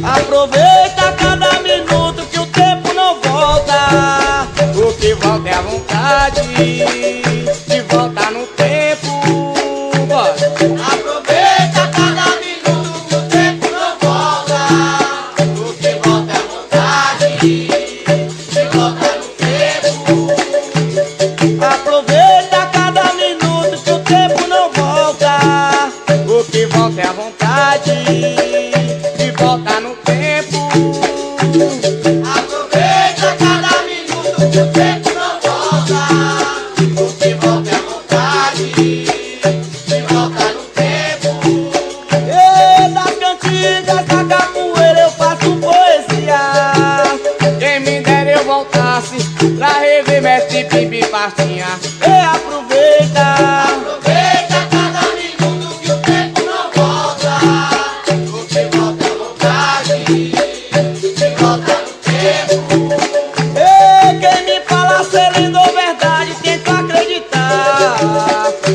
Aproveita cada minuto que o tempo não volta. O que volta é a vontade de voltar no tempo. Bora. Aproveita cada minuto que o tempo não volta. O que volta é a vontade de voltar no tempo. Aproveita cada minuto que o tempo não volta. O que volta é a vontade de voltar no tempo. Aproveita cada minuto que o tempo não volta. O que volta é a vontade de voltar no tempo. E das cantigas da capoeira eu faço poesia. Quem me dera eu voltasse pra rever mestre Pipi Pastinha. E aproveita. Aproveita cada minuto que o tempo não volta. O que volta é a vontade de voltar no tempo. E quem me fala sereno ou verdade, tento acreditar.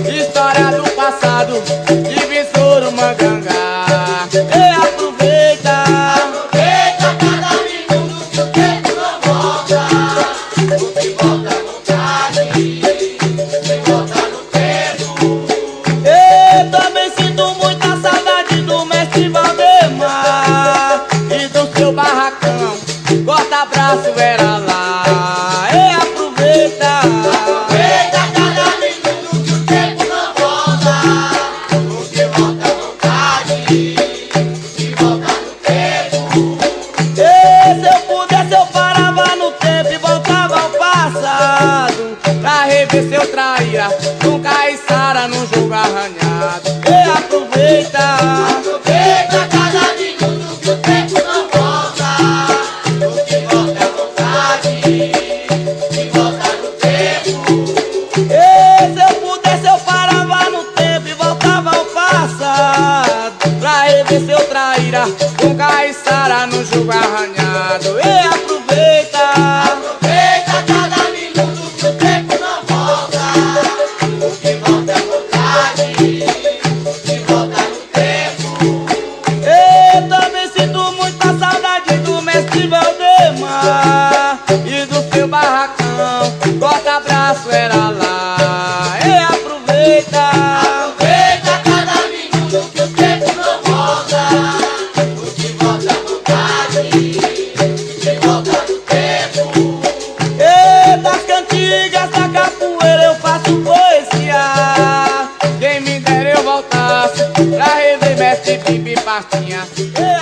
História do passado, de Visoro Mangangá. E aproveita. Aproveita cada minuto que o tempo não volta. O que volta é a vontade de voltar no tempo. E também sinto muita saudade do mestre Valdemar e do seu barracão, corta braço era lá. E aproveita. Aproveita cada minuto que o tempo não volta. O que volta é a vontade de voltar no tempo. E se eu pudesse eu parava no tempo e voltava ao passado, pra rever se eu traía num caiçara, num jogo arranhado. E aproveita. Aproveita cada minuto que o tempo não volta. O que volta é a vontade de voltar no tempo. E se eu pudesse eu parava no tempo e voltava ao passado, pra rever se eu traíra com caiçara no jogo arranhado. E aproveita. Aproveita cada minuto que o tempo não volta. O que volta é a vontade de voltar no tempo. E também sinto muita saudade do mestre Valdemar e do seu barracão, corta braço era lá. E aproveita. Aproveita cada minuto que o tempo não volta. O que volta é a vontade de voltar no tempo. E das cantigas da capoeira eu faço poesia. Quem me dera eu voltasse pra rever mestre Pipi Pastinha. E